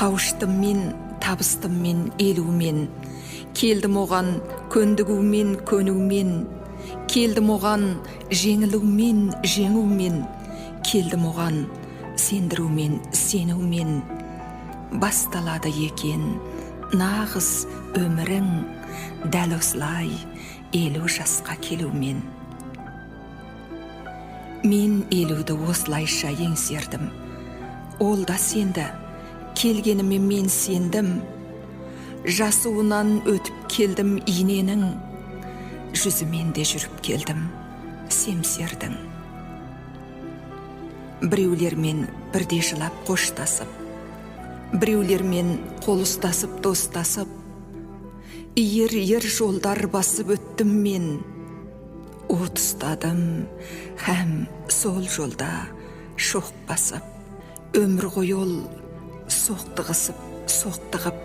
Қауыштым мен, табыстым мен елумен, келдім оған көндігумен, көнумен, келдім оған жеңілумен, жеңумен, келдім оған сендірумен, сенумен. Басталады екен нағыз өмірің, дәл осылай 50 жасқа келумен. Мен 50-ді осылайша еңсердім. Ол да сенді, келгеніме мен сендім. Жасуынан өтіп келдім иненің, жүзімен де жүріп келдім, семсердің. Біреулермен бірде жылап қоштасып, біреулермен қол ұстасып достасып, иер жолдар басып өттім мен. От ұстадым, һәм сол жолда шоқ басып, өмір ғой ол соқтығысып, соқтығып,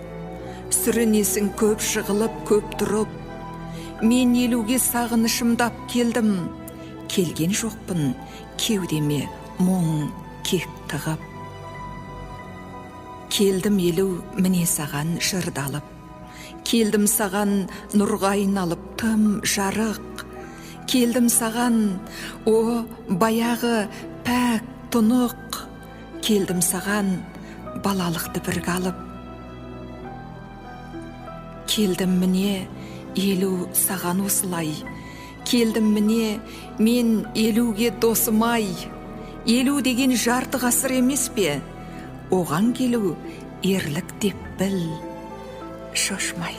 сүрінесің көп жығылып, көп тұрып. Мен 50-ге сағынышымдап келдім, келген жоқпын кеудеме мұң кек тығып. Келдім 50 міне саған жырдалып, келдім саған нұрға айналып тым жарық. Келдім саған, о баяғы пәк тұнық, келдім саған балалықты бірге алып. Келдім міне 50 саған осылай, келдім міне мен 50-ге досымай. 50 деген жарты ғасыр емес пе? Оған келу ерлік деп біл, шошмай.